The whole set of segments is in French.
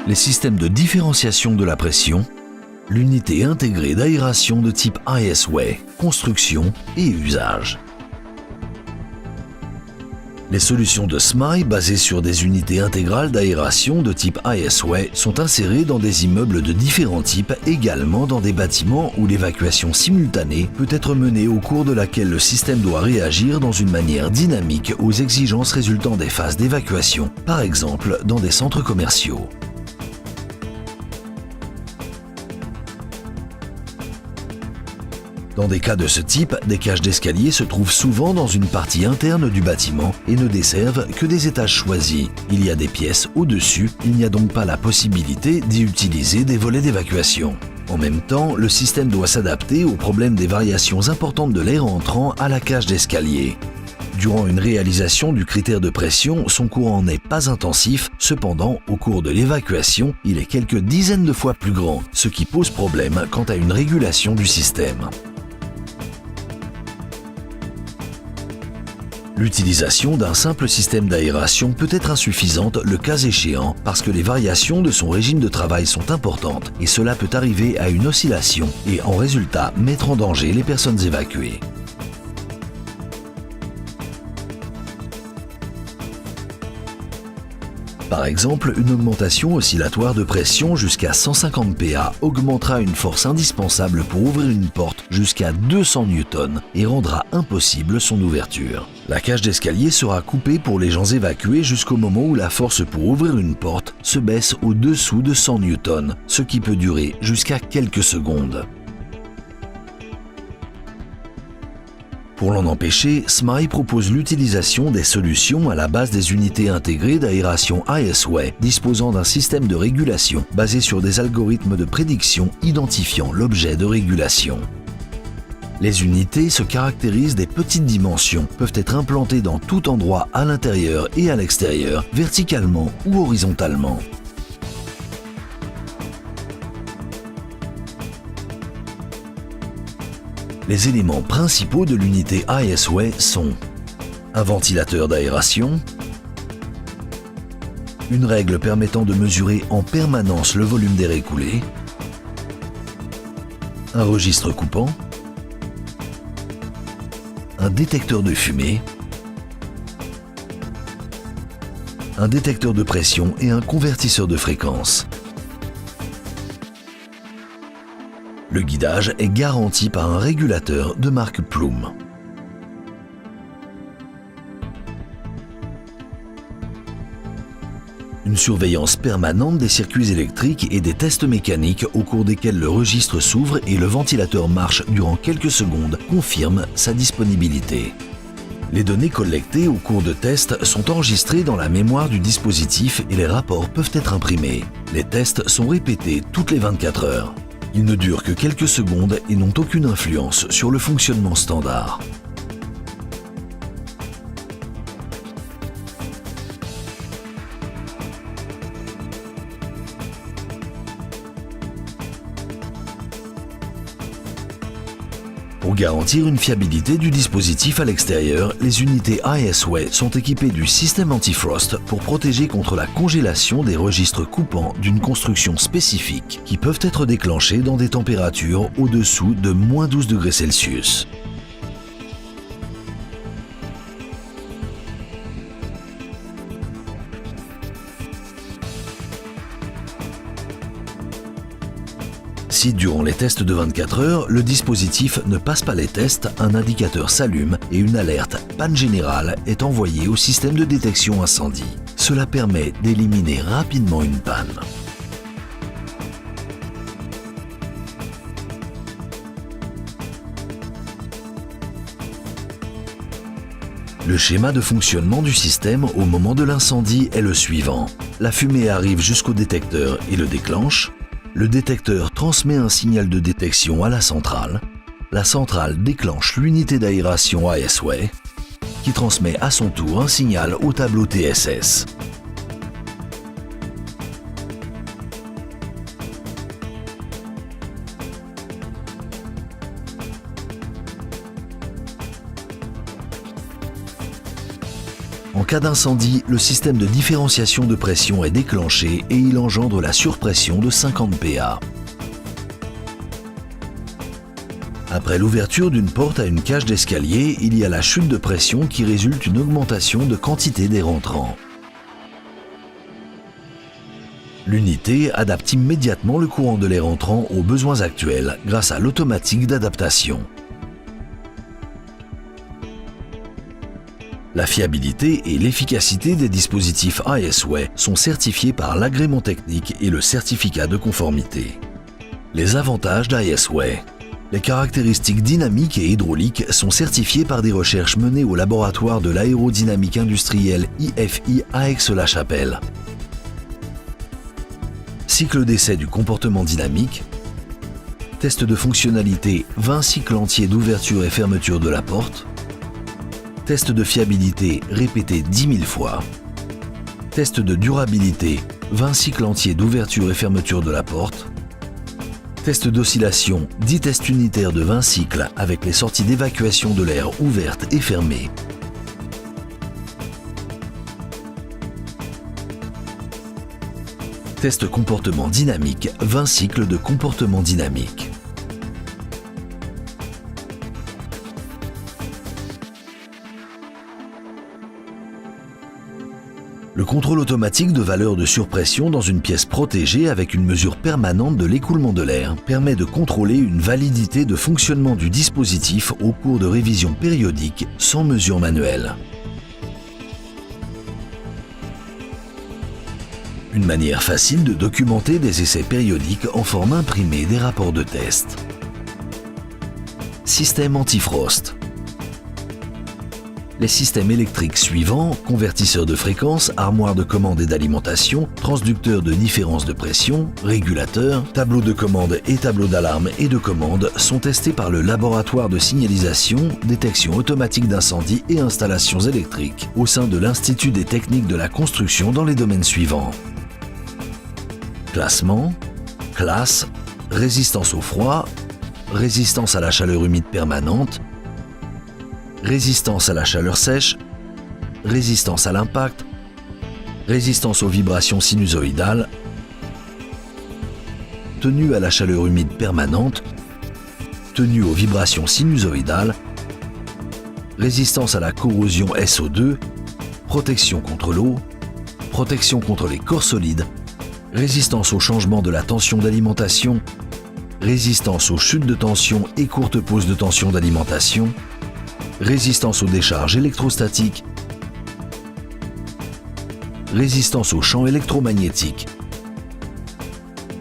les systèmes de différenciation de la pression, l'unité intégrée d'aération de type ISWay, construction et usage. Les solutions de SMI basées sur des unités intégrales d'aération de type ISWay sont insérées dans des immeubles de différents types, également dans des bâtiments où l'évacuation simultanée peut être menée au cours de laquelle le système doit réagir dans une manière dynamique aux exigences résultant des phases d'évacuation, par exemple dans des centres commerciaux. Dans des cas de ce type, des cages d'escalier se trouvent souvent dans une partie interne du bâtiment et ne desservent que des étages choisis. Il y a des pièces au-dessus, il n'y a donc pas la possibilité d'y utiliser des volets d'évacuation. En même temps, le système doit s'adapter au problème des variations importantes de l'air entrant à la cage d'escalier. Durant une réalisation du critère de pression, son courant n'est pas intensif, cependant, au cours de l'évacuation, il est quelques dizaines de fois plus grand, ce qui pose problème quant à une régulation du système. L'utilisation d'un simple système d'aération peut être insuffisante le cas échéant parce que les variations de son régime de travail sont importantes et cela peut arriver à une oscillation et en résultat mettre en danger les personnes évacuées. Par exemple, une augmentation oscillatoire de pression jusqu'à 150 PA augmentera une force indispensable pour ouvrir une porte jusqu'à 200 Newtons et rendra impossible son ouverture. La cage d'escalier sera coupée pour les gens évacués jusqu'au moment où la force pour ouvrir une porte se baisse au-dessous de 100 Newtons, ce qui peut durer jusqu'à quelques secondes. Pour l'en empêcher, SMI propose l'utilisation des solutions à la base des unités intégrées d'aération ISWay, disposant d'un système de régulation basé sur des algorithmes de prédiction identifiant l'objet de régulation. Les unités se caractérisent des petites dimensions, peuvent être implantées dans tout endroit à l'intérieur et à l'extérieur, verticalement ou horizontalement. Les éléments principaux de l'unité ISWay sont un ventilateur d'aération, une règle permettant de mesurer en permanence le volume d'air écoulé, un registre coupant, un détecteur de fumée, un détecteur de pression et un convertisseur de fréquence. Le guidage est garanti par un régulateur de marque Plume. Une surveillance permanente des circuits électriques et des tests mécaniques au cours desquels le registre s'ouvre et le ventilateur marche durant quelques secondes confirment sa disponibilité. Les données collectées au cours de tests sont enregistrées dans la mémoire du dispositif et les rapports peuvent être imprimés. Les tests sont répétés toutes les 24 heures. Ils ne durent que quelques secondes et n'ont aucune influence sur le fonctionnement standard. Pour garantir une fiabilité du dispositif à l'extérieur, les unités ISWay sont équipées du système anti-frost pour protéger contre la congélation des registres coupants d'une construction spécifique qui peuvent être déclenchés dans des températures au-dessous de -12 degrés Celsius. Si durant les tests de 24 heures, le dispositif ne passe pas les tests, un indicateur s'allume et une alerte panne générale est envoyée au système de détection incendie. Cela permet d'éliminer rapidement une panne. Le schéma de fonctionnement du système au moment de l'incendie est le suivant. La fumée arrive jusqu'au détecteur et le déclenche. Le détecteur transmet un signal de détection à la centrale. La centrale déclenche l'unité d'aération ISWay, qui transmet à son tour un signal au tableau TSS. En cas d'incendie, le système de différenciation de pression est déclenché et il engendre la surpression de 50 PA. Après l'ouverture d'une porte à une cage d'escalier, il y a la chute de pression qui résulte une augmentation de quantité d'air entrant. L'unité adapte immédiatement le courant de l'air entrant aux besoins actuels grâce à l'automatique d'adaptation. La fiabilité et l'efficacité des dispositifs ISWay sont certifiés par l'agrément technique et le certificat de conformité. Les avantages d'ISWay. Les caractéristiques dynamiques et hydrauliques sont certifiées par des recherches menées au laboratoire de l'aérodynamique industrielle IFI à Aix-la-Chapelle. Cycle d'essai du comportement dynamique. Test de fonctionnalité 20 cycles entiers d'ouverture et fermeture de la porte. Test de fiabilité répété 10 000 fois. Test de durabilité 20 cycles entiers d'ouverture et fermeture de la porte. Test d'oscillation 10 tests unitaires de 20 cycles avec les sorties d'évacuation de l'air ouvertes et fermées. Test comportement dynamique 20 cycles de comportement dynamique. Le contrôle automatique de valeur de surpression dans une pièce protégée avec une mesure permanente de l'écoulement de l'air permet de contrôler une validité de fonctionnement du dispositif au cours de révisions périodiques sans mesure manuelle. Une manière facile de documenter des essais périodiques en forme imprimée des rapports de test. Système anti-frost. Les systèmes électriques suivants, convertisseur de fréquence, armoire de commande et d'alimentation, transducteur de différence de pression, régulateur, tableau de commande et tableau d'alarme et de commande sont testés par le laboratoire de signalisation, détection automatique d'incendie et installations électriques au sein de l'Institut des techniques de la construction dans les domaines suivants. Classement, classe, résistance au froid, résistance à la chaleur humide permanente, résistance à la chaleur sèche, résistance à l'impact, résistance aux vibrations sinusoïdales, tenue à la chaleur humide permanente, tenue aux vibrations sinusoïdales, résistance à la corrosion SO2, protection contre l'eau, protection contre les corps solides, résistance au changement de la tension d'alimentation, résistance aux chutes de tension et courtes pauses de tension d'alimentation, résistance aux décharges électrostatiques, résistance aux champs électromagnétiques,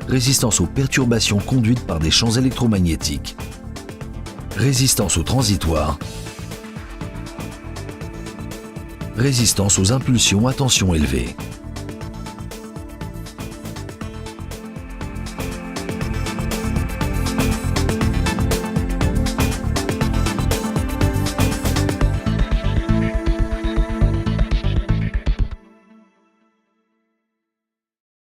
résistance aux perturbations conduites par des champs électromagnétiques, résistance aux transitoires, résistance aux impulsions à tension élevée.